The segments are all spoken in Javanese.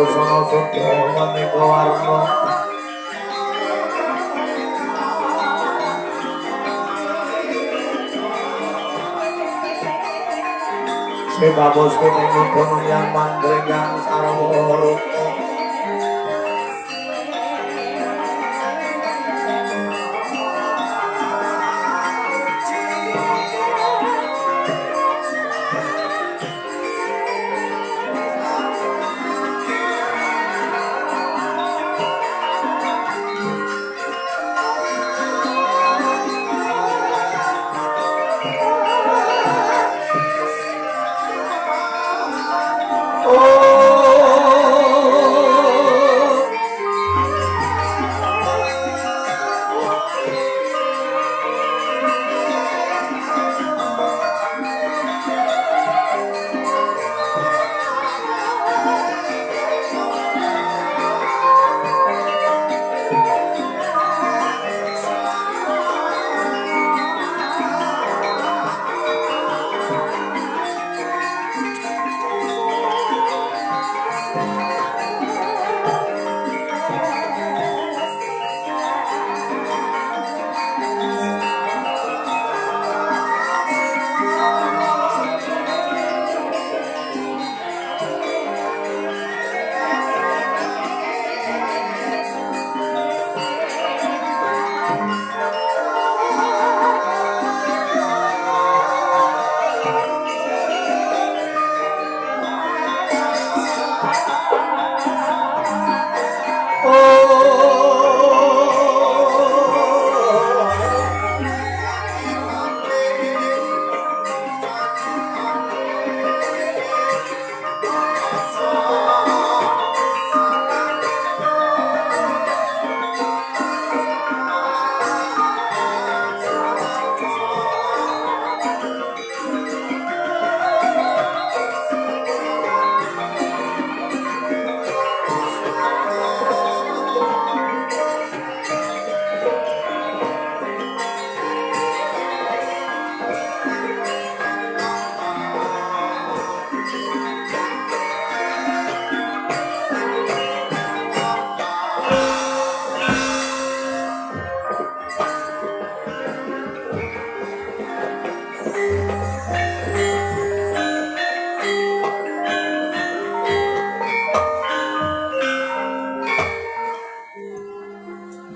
busana sudra maneka warna sebabos pinengi kono yang mandrengang sarwa rupa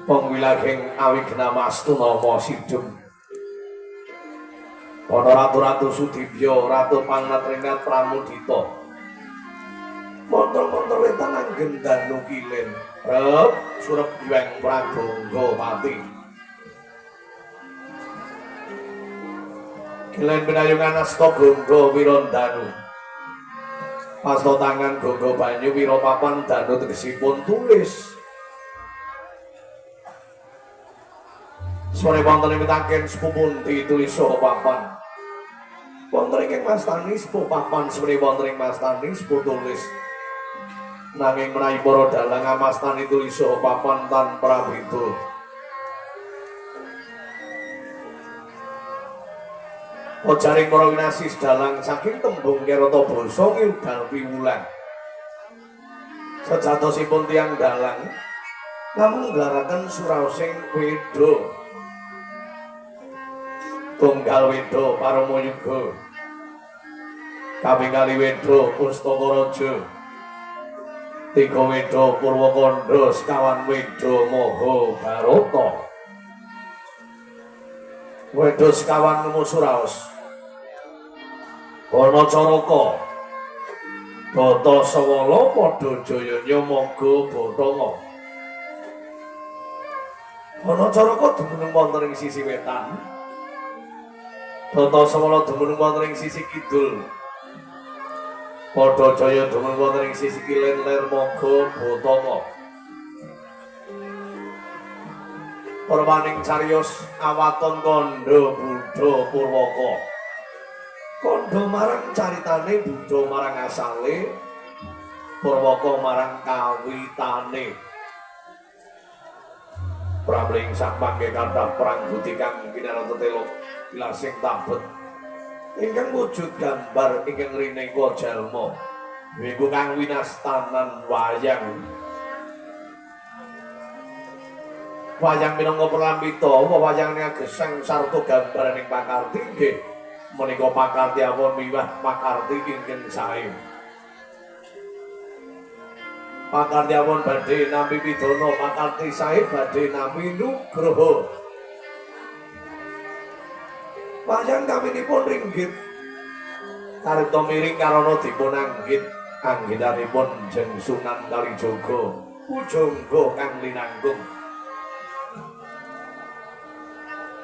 pangwilaging awigna mastu nama sidhem ana ratu-ratu Sudibya ratu pangatringat Pramudita montor-montor wetan anggen danu kilin rep surep diweng Praganggapati kilin pinayungan asta Gangga Wirandanu pasta tangan Gangga banyu Wirapapan danu tegesipun tulis sore wonten ing taken sepupun ditulis saha papan wonten ing mastani sepuh papan sore wonten ing mastani sepuh tulis nanging menawi para dalang amastani tulis saha papan tanpa beda ojaring para winasis dalang saking tembung kerata basa ngudal piwulan sejatosipun tiyang dalang namung nglaraken suraosing weda tunggal weda Paramayuga kaping kali weda Pustaka Raja tiga weda Purwakanda sekawan weda Mahabharata weda sekawan nemu suraos ana Caraka Bata Sawala padha jayanya maga Batama ana Caraka dumunung wonten ing sisi wetan Bata Sawala dumunung wonten ing sisi kidul. Padha jaya dumunung wonten ing sisi kilén ler maga Batama. Perwaning cariyos awaton kandha Buddha Purwaka. Kandha marang caritane Buddha marang asale, Purwaka marang kawitane. Pramling sak pangge kathah perang budi kang kinarata telo ilasing tabet ingkang wujud gambar ingkang rineka jalma Iku kang winastanan wayang. Wayang minangka pralambita wayang gesang sarta gambaraning pakarti nggih menika pakarti awon miwah pakarti ingkang sae. Pakarti awon badhe nampi pidana pakarti sae badhe nampi nugraha. Wayang kaminipun ringgit karipta miring karana dipun anggit anggenanipun Jeng Sunan Kalijaga pujangga kang linanggung.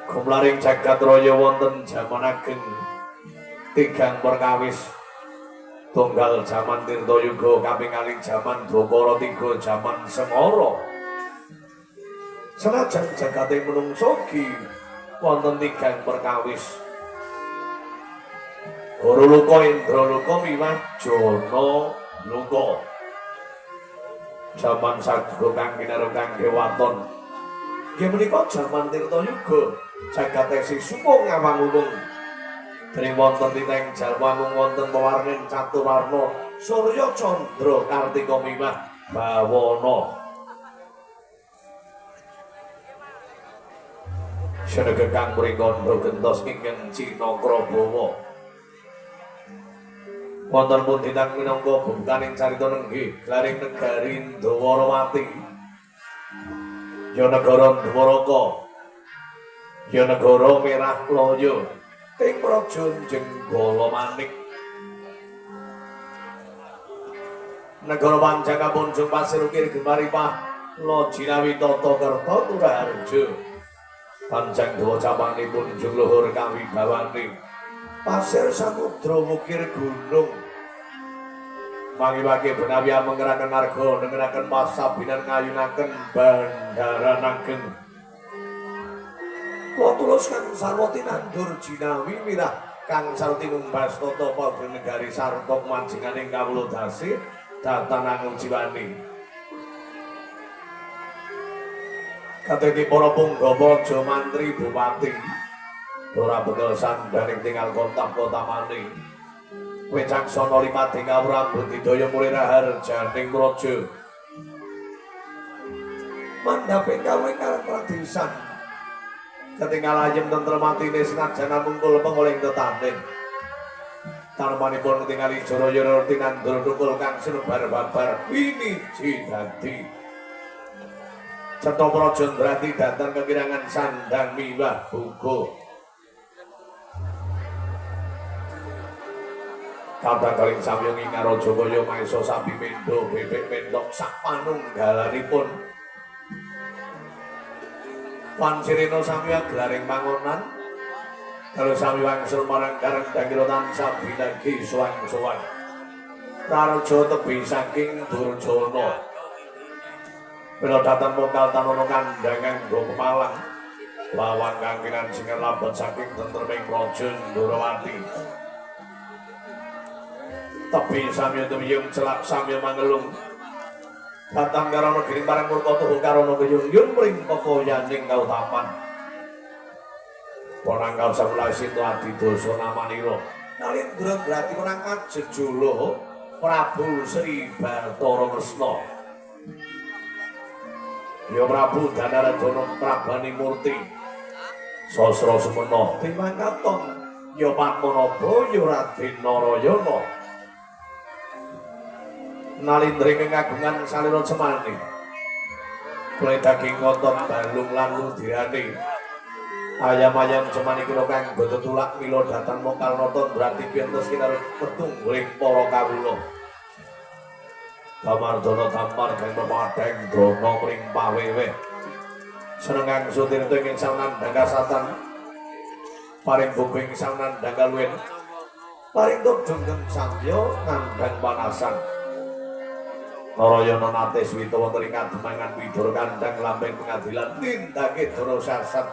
Kumlaring jagat raya wonten jaman ageng tigang perkawis tunggal jaman Tirtayuga kapingaling jaman Dwapara tiga jaman Semara. Senajan jagate menungso gi wonten tigang perkawis Guruluka Indraluka miwah Jana Luka. Jaman Sadhuga kang kinarep kangge waton nggih menika jaman Tirtayuga. Jagat esih sumung ngawang-uwung dening wonten titeng jalwangun wonten pewarnen caturwarna Surya Candra Kartika miwah Bawana. Senega kang mringkanda gentos ingkang Cinakrabawa. Wonten pun ditang minangka bukaning carita nenggih glaring negari Ndawarawati. Ya negara Dwaraka. Ya negara Merah Laya ing Praja Jenggala Manik. Negara Panjang Punjung Pasir Ukir Gemaripah Lojinawi Tata Kerta Turaharja. Panjang dawa capane punjung luhur kawibawane. Pasir samudra wukir gunung. Mangi-mangi benawi amengeraken arga nengeraken pasabinan ngayunaken bandara ageng. Tulus kang sarwati nandur jinawi mirah kang sarti numbas tata padha negari sarta manjinganing kawula dasih datanang jiwani. Kateti para punggawa raja mantri bupati ora bekel sandhaning tinggal kontak kotamane. Wicaksana limating kawrambut didaya mulih raharjaning praja. Mandhaping kawing karang pradesan ketinggal ayem tentrem atine senajan mungkul pengoling tetanten. Tanemanipun ketingali Jaraya tinandur tukul kang sinebar babar winiji dadi. Cetha Praja Ndrati dateng kekirangan sandang miwah buga. Kathah kaling samyong ing Rajabaya maesa sapi mendho bebek mentok sak panunggalanipun. Pancirina samya glaring pangonan kalau sami wangsul marang kareng dangira tansah binagi suwang-suwang. Raja tebi saking Durjana. Mila datang mokal tanono kandangan nggo pepalang. Lawan kangkinan singa lambat saking tentreming Praja Ndarawati. Tebi samya temiyung celak samya mangelung. Datang karana giring parang murka tuhu karana keyung-yung mring pekoyaning kautaman. Panangkal samulah sintu adidasa namanira. Nalindra grati menangkat jejuluh Prabu Sri Bathara Kresna. Ya Prabu Danaradana Prabani Murti. Sasra semana dimangkaton ya Padmanaba ya Raden Narayana. Nalindring ngagungan salira semane. Kule daging ngotot balung lan ludirane. Ayam-ayam semane kira kang boten tulak mila datang mokal nata berarti pintes kinarep petungguling para kawula. Damardana tampar kang pemadhang drana mring pawewe. Senengang sutirta ing sanan dangkasatan. Paring bubing sanan dangkalwen. Paring tudung samya ngandhang panasan. Narayana nate swita wonten ing kademangan Widara kandhang lambeng pengadilan nindake dara sasat.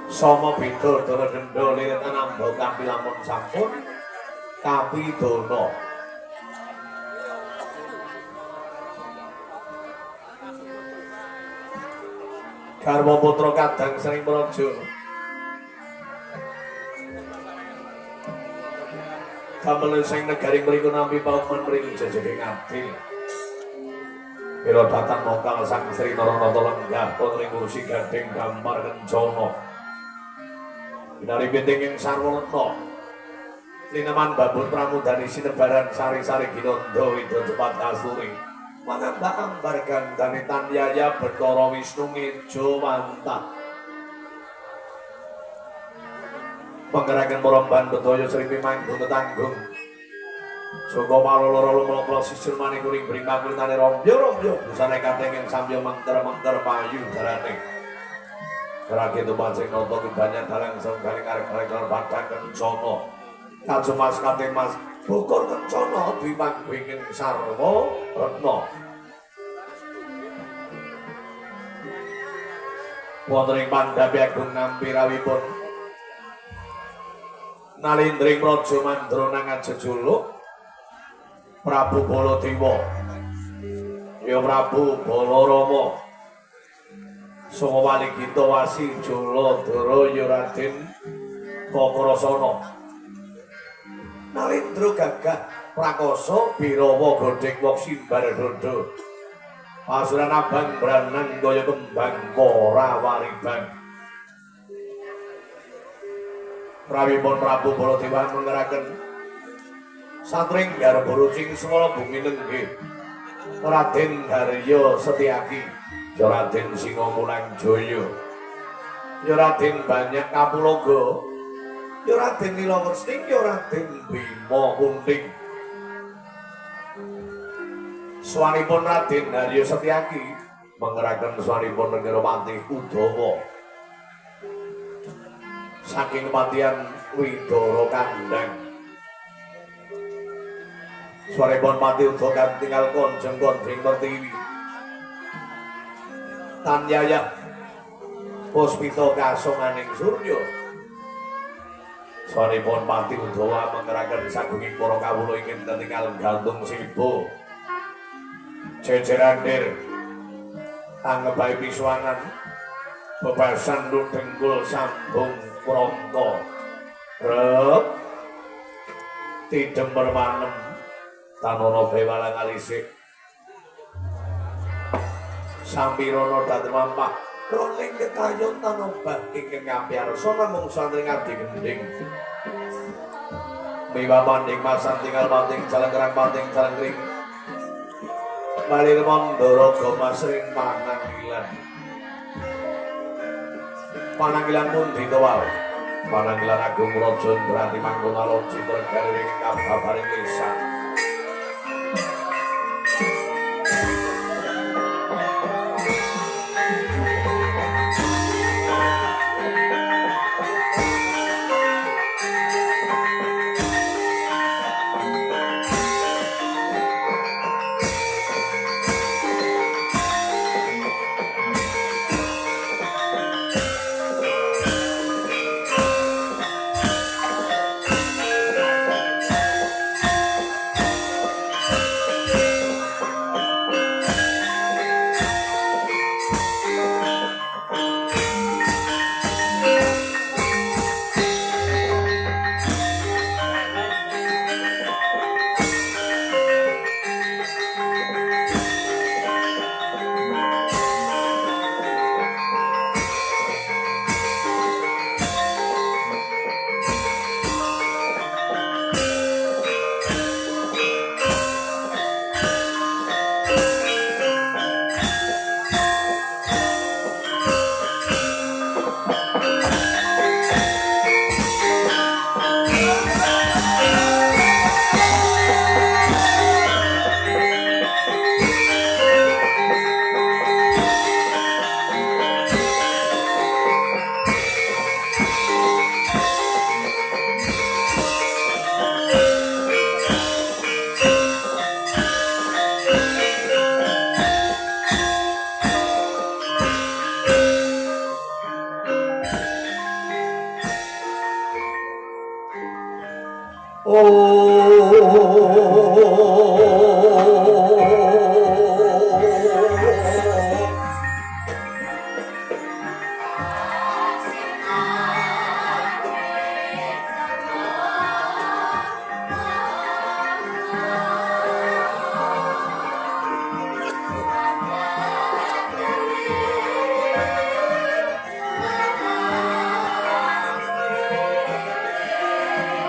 Sama beda dara denda lirit anamba kampi lamun sampun kapidana. Karma putra kadang sering praja. Kamel sing negari mriku nampi pauman mriku jejege ngadil. Kira datang mokal sang Sri Naranata lenggah putri kursi gading gambar kencana. Binari binting ing sarwana. Lineman babut pramudani sinebaran sari-sari ginanda wida cepat kasuri. Mangambak-ambar gandane Tanyaya Bathara Wisnu ngejo mantap. Panggerakan Moromban Bedaya Sri Pimanggung Tetanggung. Soko paloro lumlok sisir maning kuring bring pakulitane rombyo-rombyo busane kateng ing samya mangter-mangter payu darane. Kerake tumpah sing nata banyak dalang sing galing arek-arek padang kencana. Kajumas kate Mas Bukur kencana dipangbingin sarwa retna. Wonten ing Pandhapi Agung nampi rawipun Nalindring Raja Mandrana ngajejuluk Prabu Baladewa, ya Prabu Balarama, Sanga Waligita Wasi Jaladara ya Raden Kakrasana. Nalindra gagah prakasa Birawa godheng wong Simbaradada. Pasuran abang branang kaya kembang Korawariban. Rawipun Prabu Baladewa mengeraken Satring garba rucing semala bumi nenggih Raden Harya Setyaki ya Raden Singamulang Jaya ya Raden Banyak Kapulaga ya Raden Nilawresning ya Raden Bima Kunting. Swanipun Raden Harya Setyaki mengeraken swanipun Negara Udawa saking kematian Widara Kandhang. Swaripun Pati Uda tinggal konjeng-konjeng Pertiwi. Tanyaya Puspita kasonganing surya. Swaripun Pati Udawa mengeraken sagunging para kawula ingkang tinggal gantung sibo. Jejerandir anggebahi piswangan bebasan Ludengkul sambung prangka. Rep tidem permanem Tanono Bewalang alisik Sampirana dhateng lampah roning ketayon tanobah ingkang ngampiarsa namung santri ngabdi gending miwa panding masan tinggal pating jalan kerang pating jalan kering Balir Mandara Gamasring Pananggilan pun ditawal Pananggilan Agung Raja Ndrati Mangkuna Loji Pergariring kababaring lisan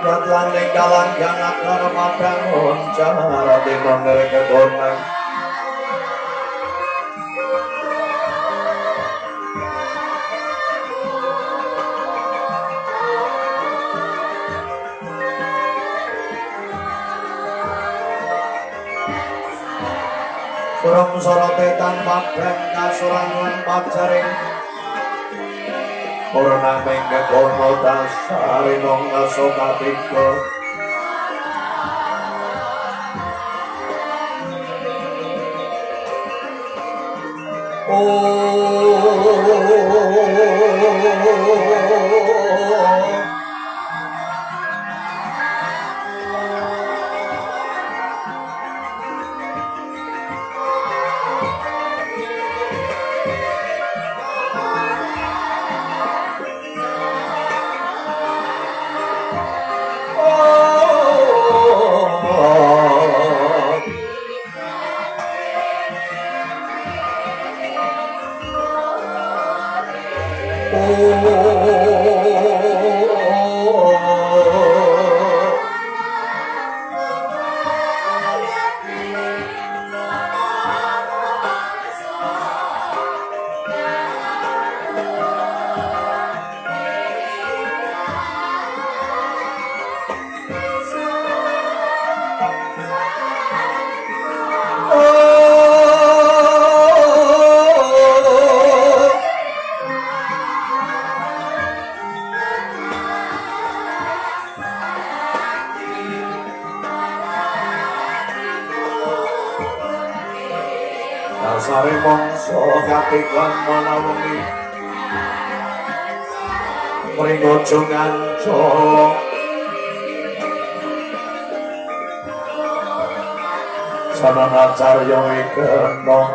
Langing kalang jangat karamadang oncara dinon kegonang surang sorotetan padang kasurang lan pajaring Purna mengke kono dasarinong ngasokatiko dasare mangsa katiklan manawengi mring aja ngancol sanana carya wikena lang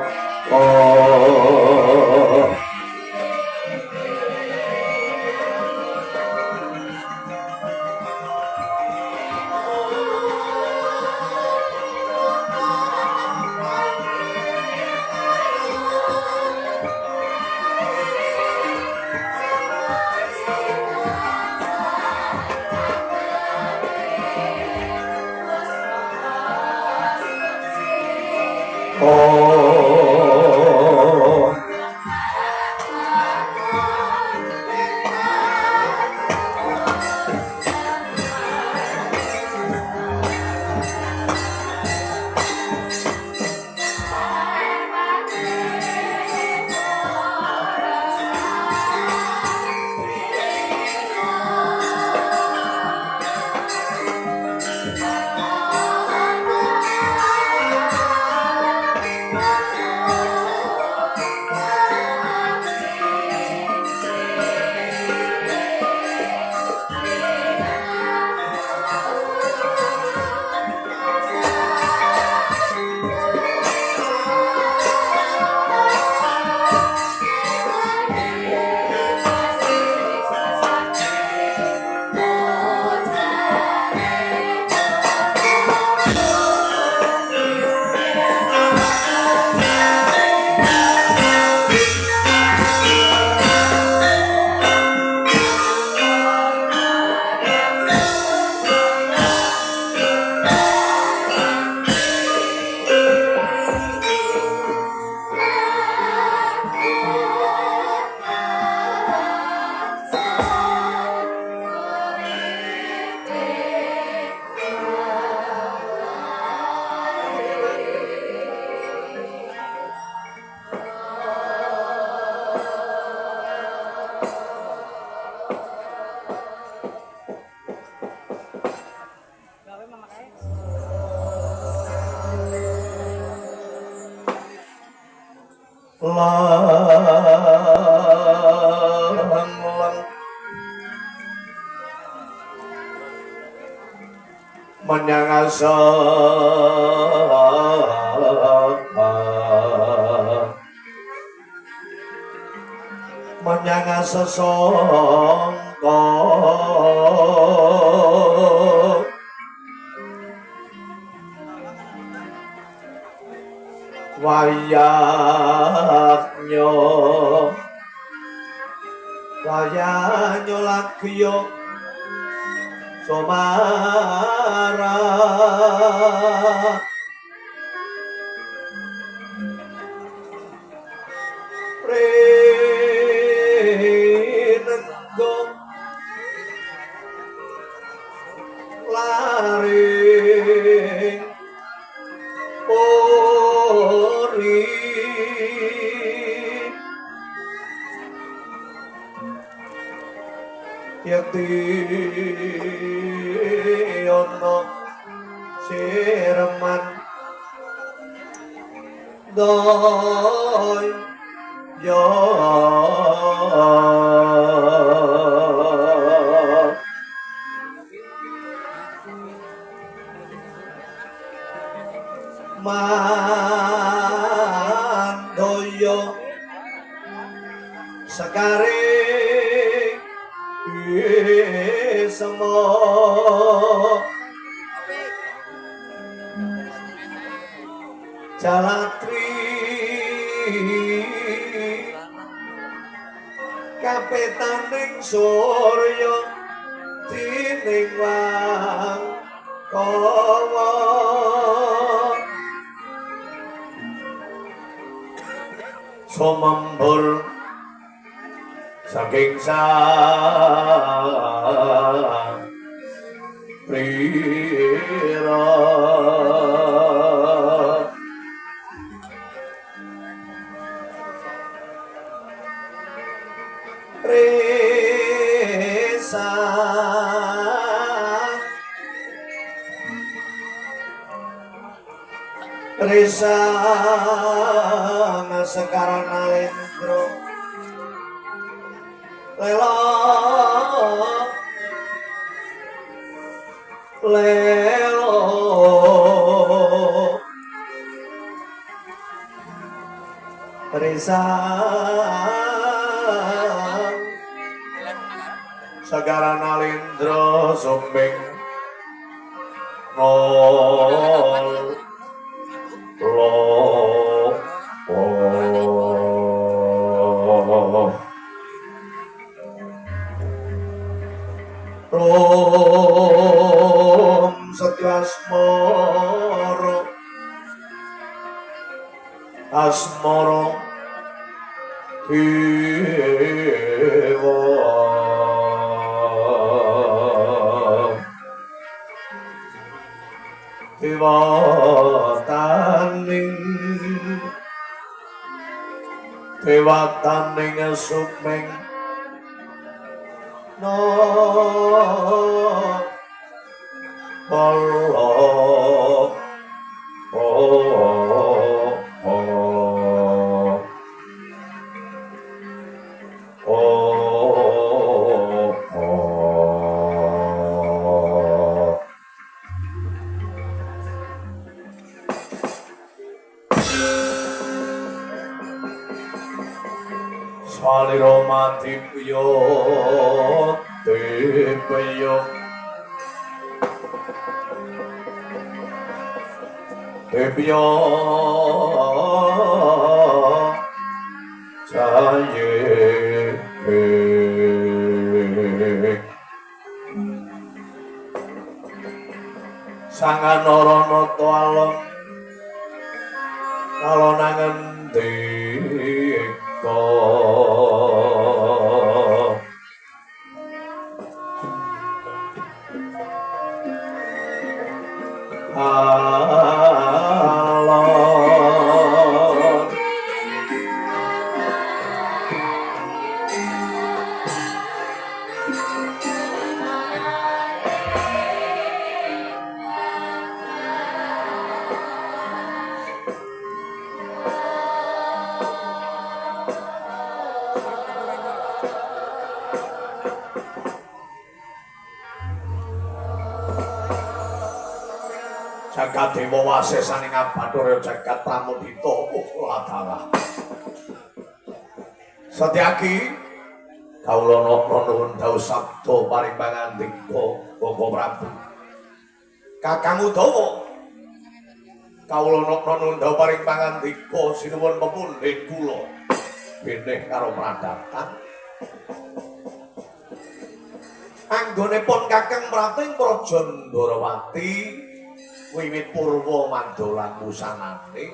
menyang asa menyang asa sangka wayahnya wayahnya lagya Somara Renenggo Laring Ori Yakti Ono Sireman Doi Yo Mandoyo Sekare Semua Jalatri Kapetaning Surya Dining Wang Kawa Sumembul Saking sang Prira Resa Resa Sekarang Alendro Lelo Lelo Resa Sekarang Alendro Sumbing Nol Lo Rom Setya Asmoro Asmoro Dewa Dewa Taning Dewa Taning Sumeng No Allah Saliro mati puyo tepeyo tepeyo jaye sanganorono to alon alonangan deka alon jagat dewa wasesaning Bathara jagat pramudita uladara Satyaki kawula nuwun dawuh sabda paring pangandika Bapak Prabu Kakang Udawa kawula nuwun dawuh paring pangandika sinuwun pepundhen kula benih karo pradatan Anggonipun Kakang Prating Praja Ndorowati wiwit purwa mandolan wusanane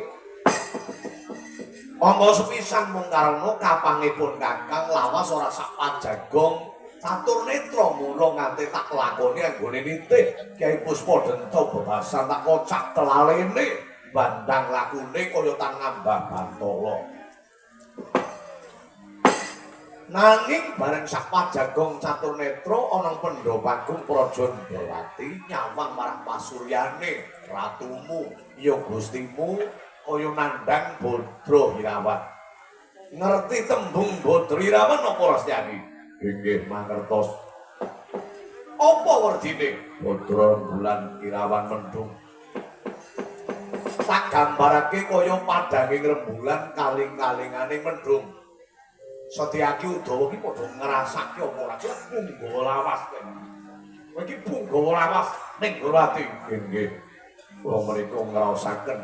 monggo sepisan mung karana kapangipun Kakang lawas ora sak pajagong catur netra mula nganti tak lakoni anggone nitih Kyai Puspadenta bebasan tak kocak telalene bandang lakune kaya tan ngambah Bantala. Nanging bareng sak pajagong catur netra ana Pendhapagung Praja Ndorowati nyawang marang pasuryane ratumu ya gustimu kaya nandhang Badra Irawan. Ngerti tembung Badra Irawan apa Rastyani? Inggih mangertos. Apa werdine? Badra bulan Irawan mendung. Tak gambarake kaya padhanging rembulan kaling-kalingane mendung. Setyaki Udawa ki padha ngrasake apa ora punggawa lawas kowe. Kowe iki punggawa lawas ning Ndorowati. Nggih. Kula mriku ngraosaken.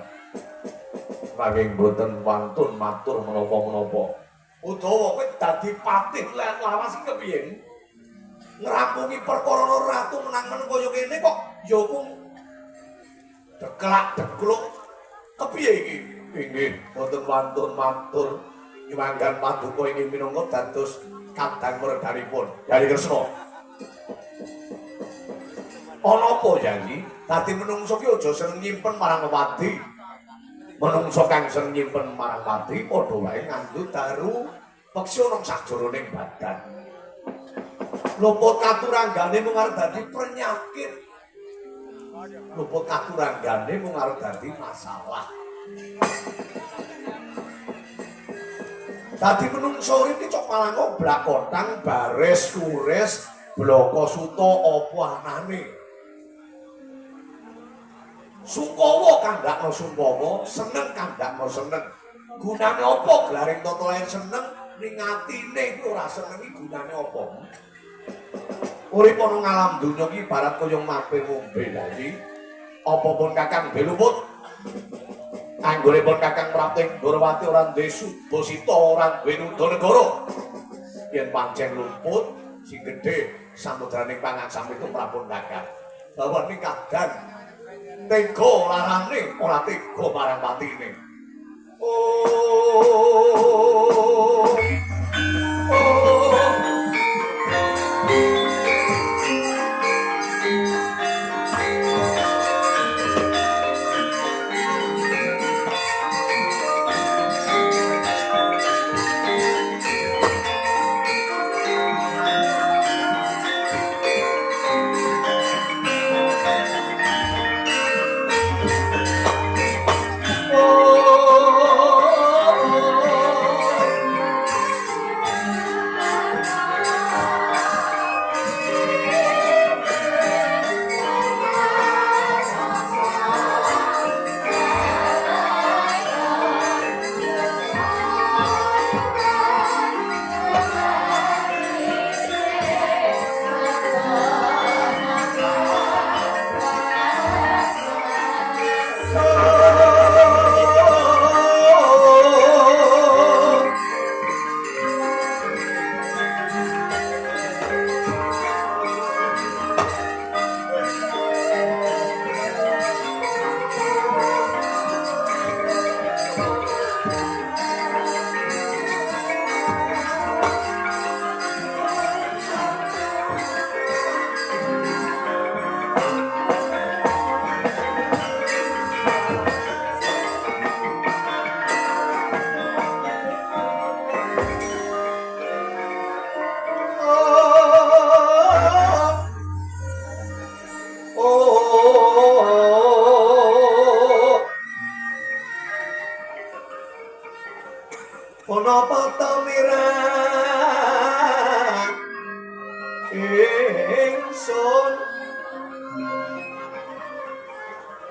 Nanging boten wantun matur menapa-menapa. Udawa kowe dadi patih lan lawas iki kepiye? Ngrampungi perkara ratu menang-menang kaya kene kok ya mung deklak-dekluk. Kepiye iki? Nggih, boten wantun matur. Nyuwanggan paduka ingin minangka dados kadang merdanipun. Yai Kresna. Ana apa Yai? Dadi menungso ki aja seneng nyimpen marang wadi. Menungso kang seneng nyimpen marang wadi padha wae nganggo daru peksa nang sajroning badan. Luput katuranggane mung arep dadi penyakit. Luput katuranggane mung arep dadi masalah. Dadi menungso iki cok malang blakotang bares kures bloko suta apa anane. Sungkawa kandhakno sungkawa, seneng kandhakno seneng. Gunane apa glaring tata lair seneng ning atine iki ora seneng iki gunane apa? Urip ana ngalam donya iki ibarat kaya mape ngombe lagi. Apa pun Kakang Beluput anggonipun Kakang Prating Ndorowati ora duwe Subasita ora duwe Nudanegara. Yen pancen luput sing gedhe samudraning pangan sampeyan prapun Kakang. Bahwa ning kadang tega larane ora tega marang patine. Oh.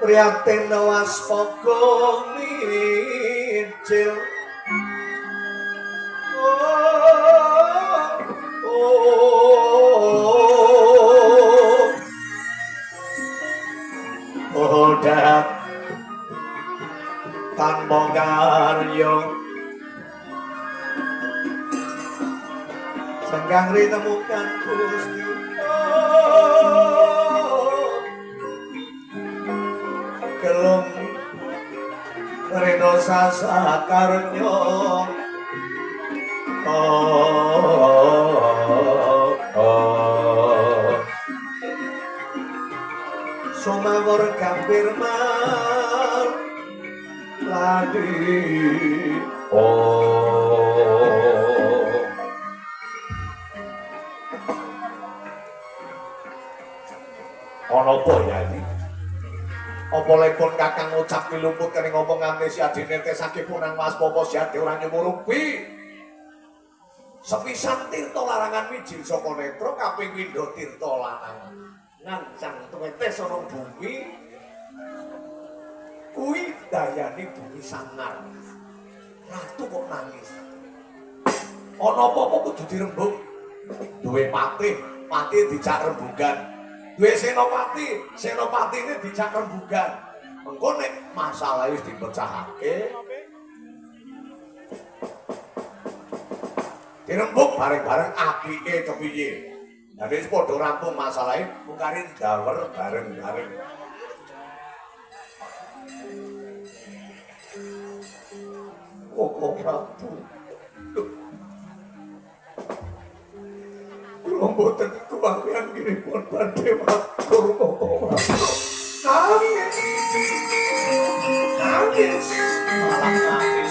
Prihatin waspaga mijil Odat tanpa karya senggang ritemukan Gusti Gelung reno sasakarnya sumawur gambir man ladi ana apa ya iki apa lepun kakang ngucap piluput kene ngomong nganti si adine tesake punang Mas Popo siate ora nyumurupi sepisan tirta larangan mijil saka netra kaping windha tirta lanang ngancang tuwetes ana bumi kuwi dayane bumi sangar ratu kok nangis ana apa-apa kudu dirembug duwe patih dijak rembugan duwe senopati ini dijak rembugan engko nek masalah wis dipecahake dirembug bareng-bareng apike kepiye dadi wis padha rampung masalahe mungkarin dawer bareng-bareng Koko Prabu kula mboten kewawian ngripun badhe matur Koko Prabu nangis malah nangis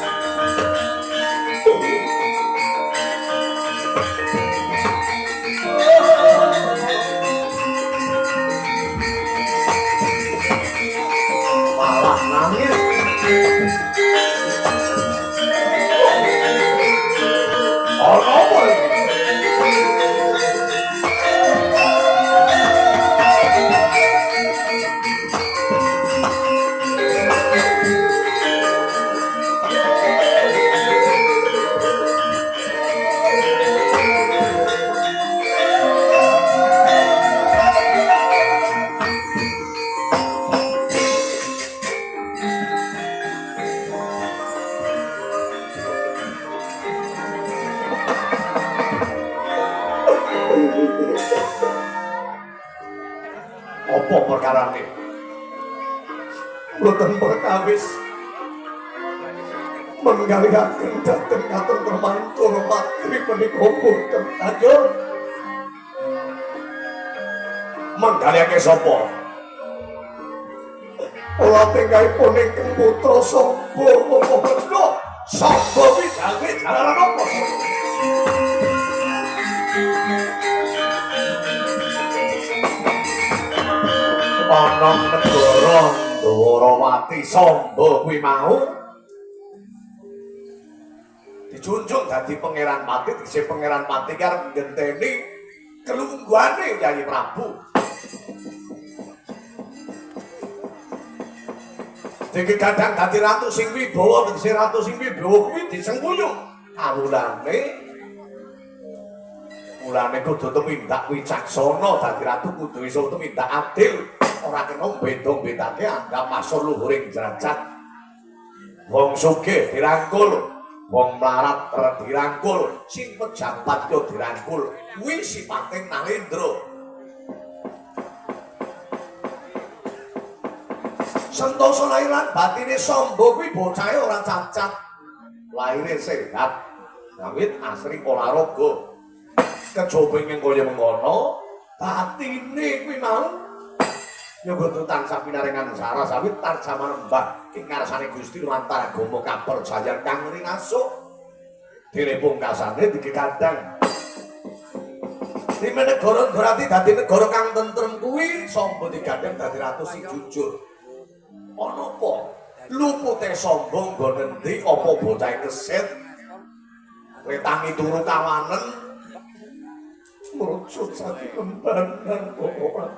malah nangis ana apa apa perkarane boten perkawis menggalihaken dhateng katentreman turmatri menika boten ajur menggalihake sapa ora tinggalipun ingkang putra Samba lho Samba kuwi gawe jalaran apa ana negara Ndwarawati Samba kuwi mau dijunjung dadi pangeran Pati dise pangeran Pati karo ngenteni kelungguhane Yayi Prabu dadi kadang dadi ratu sing wibawa dadi ratu sing wibawa kuwi disengkuyu mulane kudu tumindak wicaksana dadi ratu kudu iso tumindak adil ora kena beda-bedake anggap masuk luhuring derajat wong sugih dirangkul wong mlarat dirangkul sing pejabat yo dirangkul kuwi sipating Nalendra sentosa lair lan batine Samba kuwi bocahe ora cacat laire sehat awit asring olahraga kejaba ing kaya mengkono batine kuwi mau ya kudu tansah pinaringan saras awit tarjaman Mbah ing ngarsane Gusti lumantar agama kapercayan kang ringasuk dene pungkasane dikadang di negara berarti dadi negara kang tentrem kuwi Samba digandeng dadi ratu sing jujur ana apa lupute Samba nggo nendi apa bocah keset wetangi turu kawanen merucut saking lembanan pokoknya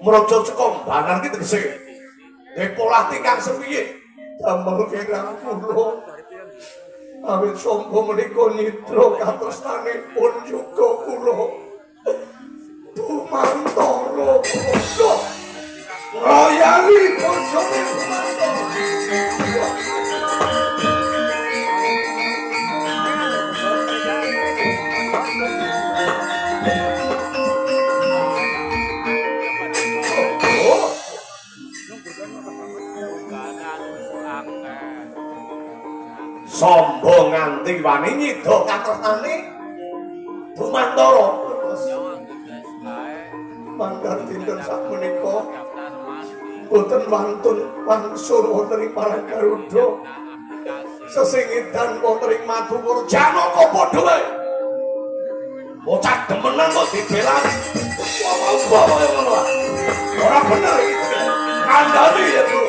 merucut sekombanan kita tegese pola tingkang sepiye damel kirang kula awit Samba menika nyitra katresnanipun juga kula Dumantara kula royali bojone Dumantara nganti wani nyida katresnane Bumantara. Mangkat dinten sakmenika boten wantun wangsul wonten ing Parang Garuda. Sesingitan wonten ing Madukara Janaka padha wae. Bocah demenan kok dibelani. Wah, ngono. Ora bener iki. Kandhani ya, Bro.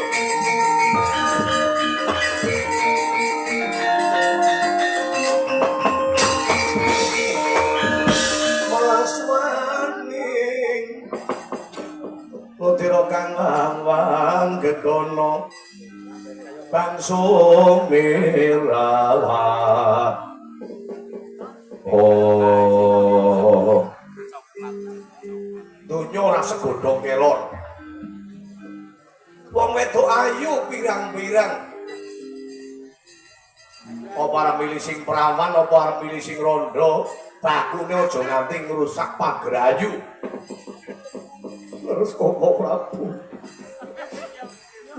Lutira kang wang gegono bangsa mirawat donya ora segodhong kelon wong wedok ayu pirang-pirang apa arep milih sing perawan apa arep milih sing rondo bakune aja nganti ngrusak pagrayu. Terus Koko Prabu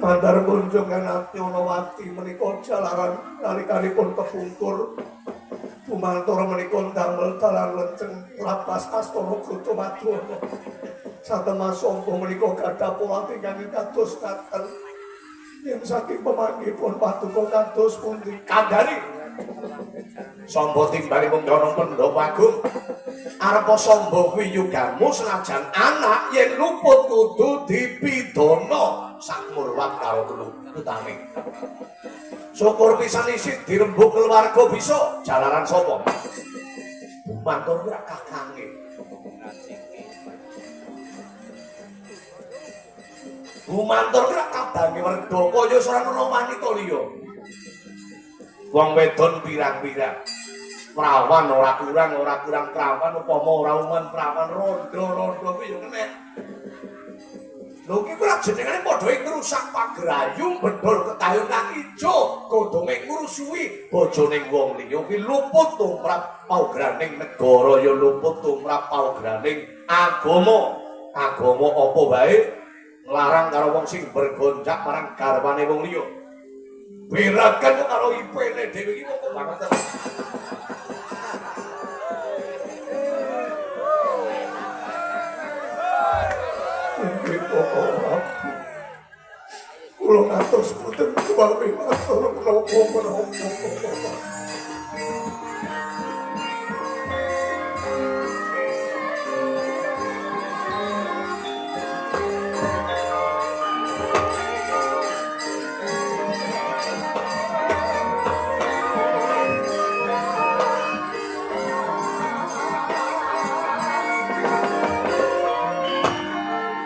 mandar kunjungan ati ana wati menika jalaran nalikanipun kepungkur Bumantara menika damel dalan lenceng lapas Astana Gutamadana satemah sangka menika gadah pola ingkang kados katen yen saking pemanggipun Paduka kados pundi kandhani samba timbalipun Gunung Pendhop Agung arepa samba wiyugamu senajan anak yen luput kudu dipidana sakmurwat karo utane. Syukur pisan isih dirembuk keluarga bisa jalaran sapa? Bumantara ora kakange. Bumantara ora kadange werda kaya ora ana wanita liya. Wong wedon pirang-pirang perawan ora kurang perawan upama ora uman perawan rondo kuwi yo kena. Lho iki ora jenengane padha ngrusak pagrayu bedol ketayun kang ijo kodhonge ngrusuhi bojone wong liya kuwi luput tumrap paugraning negara ya luput tumrap paugraning agama apa wae nglarang karo wong sing bergonjak marang garwane wong liya. Berakan karo ipene dhewe iki kok banget. Kulo ngatos boten kuwawi matur menapa.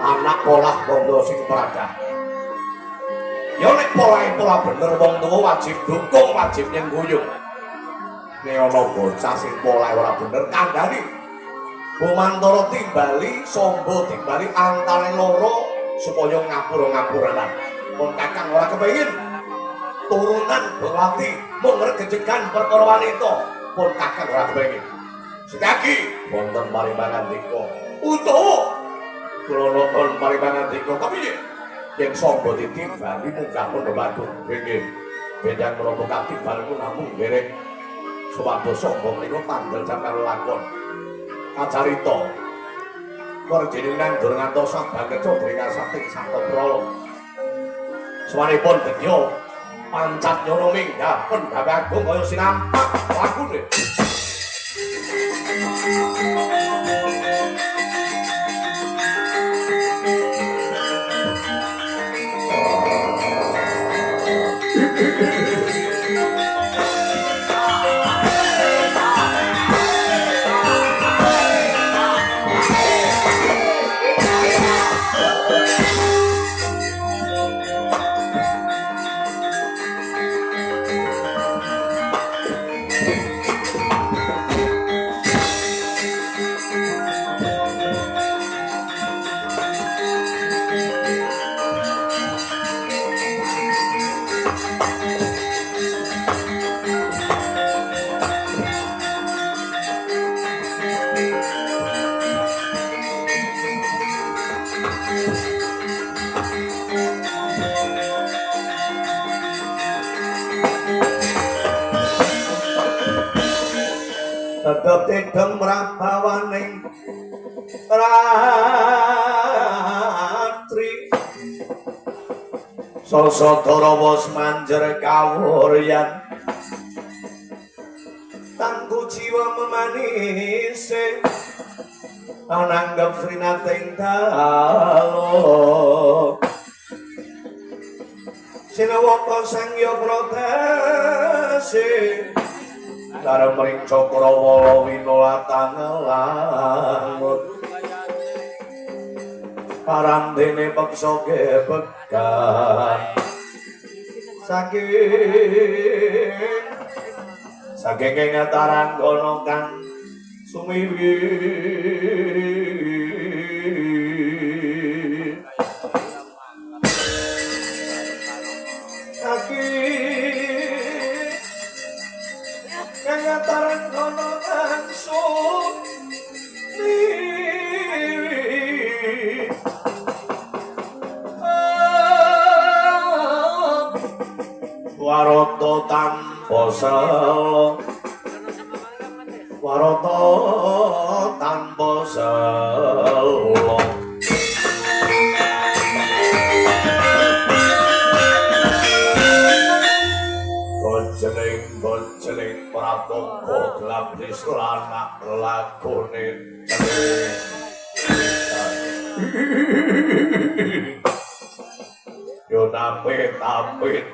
Anak pola bondo sing pradah. Ya nek pola bener wong tuwa wajib dukung, wajib nyengguyung. Nek ana bocah sing polahe ora bener kandhani. Bumantara timbali, Samba timbali antane loro supaya ngapura-ngapuranan. Pun Kakang ora kepengin turunan Bewati mung regejegan perkara wanita. Pun Kakang ora kepengin. Sedagi wonten parimbangan dika. Utawa kula nonton parimbangan dika kepiye? Yen Samba ditimbali munggah Pendhop Agung. Nggih. Bendang menapa katimbal iku namung dereng supados Samba menika tanggal jam karo lakon. Kacarita. Panjenengan nandur ngantos sabanget cobrengan saking Santapura. Suwanipun bedya pancat nyono minggah Pendhop Agung kaya sinampak lakune. tetep tideng mrabawaning ratri Sosodoro manjer kawuryan tangku jiwa memanise ananggap srinating dalo sinawaka sangya protese daremring cakrawala winolatang langut parandene peksa gebegan saking ngataran kono kang sumiwi saking ngataran kono kang sumiwi Waroto tanpa selo Waroto tanpa selo Gojeling pratangga gelap dislanak lakone Yo napit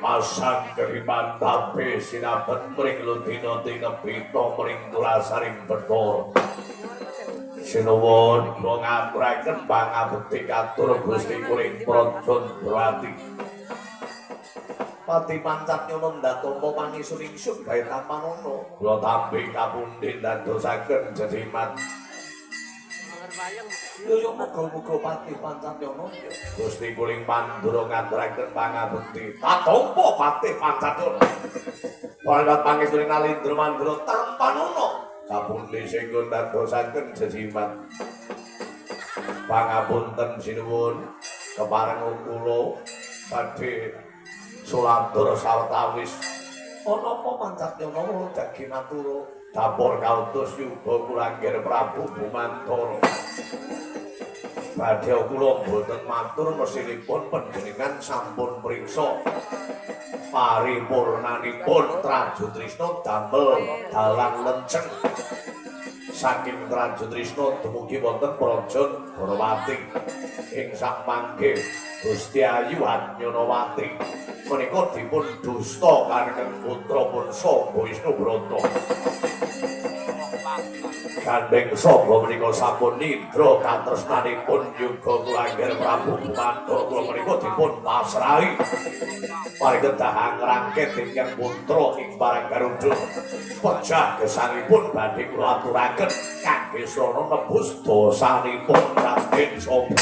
pasang keriman tapi sinapet mering lutino tinepito mering tulasaring betor sinuwun kula ngaturaken pangabekti katur Gusti kuring praja Brati Pati pancat nyono ndatompo panisuning sun gawe tamanono kula tampi kapundhen dadosaken jedimat Yo muga-muga pati pancat nyono Gusti kuling pandura ngaturaken pangabekti tatompo pati pancat nyono Pangkat pangestuning Alindra Mandra tampanono kapundhe singgo dadosaken jedimat pangapunten sinuwun kepareng kula badhe Suladur sawetawis ana apa pancat nyono dadi matur dapur kautus yuga kulangger Prabu Bumantara badhe kula boten matur mesinipun panjenengan sampun priksa paripurnanipun Trajutrisna damel dalang lenceng saking Trajutrisna dumugi wonten Praja Dwarawati ing samangke Gusti Ayu Anyunawati menika dipun dusta kaliyan putrapun Samba Wisnubrata Gandeng Samba menika sampun nindra katresnanipun yuga kulangger Prabu Bumantara kula menika dipun pasrahi parikedah ngrangket ingkang putra ing barang Garuda pejah gesangipun badhe kula aturaken kangge srana nebus dosanipun Gandeng Samba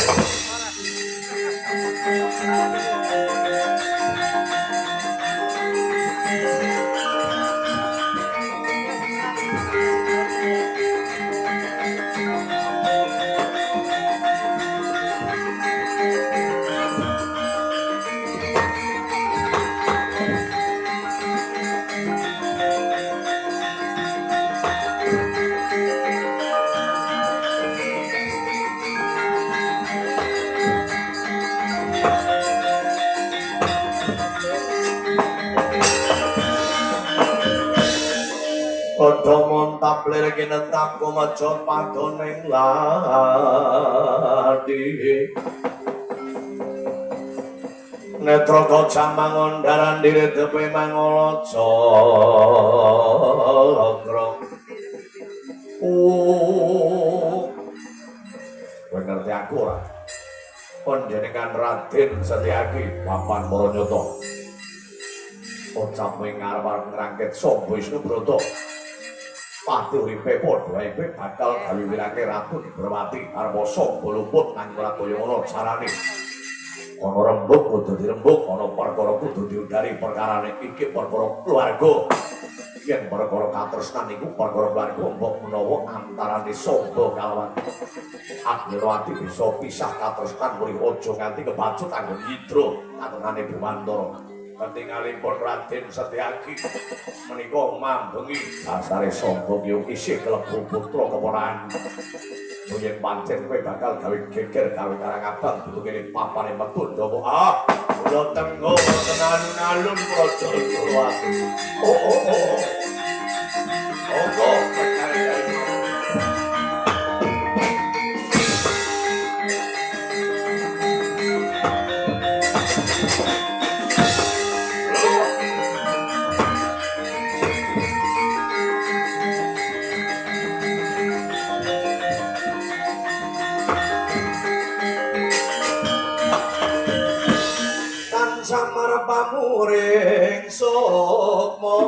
Padha montap lir kinetap kumaca padoning lati Netra kaca mangondaran diredepe mangala cakra kowe ngerti aku ora panjenengan Raden Setyaki papan Maranyata ucap ngarep-arep ngrangket Samba Wisnubrata pati uripe padha ae bakal gawe wirake Ratu Dwarawati arep Samba luput nang Praboyo ngono carane ana rembug kudu dirembug ana perkara kudu diudari perkarane iki perkara keluarga yen perkara katresnan iku perkara keluarga mbok menawa antarane Samba kalawan Anyunawati bisa pisah katresnan mrih aja nganti kebacut anggon Yidra katenane Bumantara ketinggalipun Raden Setyaki menika mambengi dasare sombong yo isih klebu putra keponakan. Yen pancen kowe bakal gawe geger gawe Karangabang dudu kene papane metu ndowo kula tenggo boten alun-alun praja kula. Oh. Samar pamuring sukma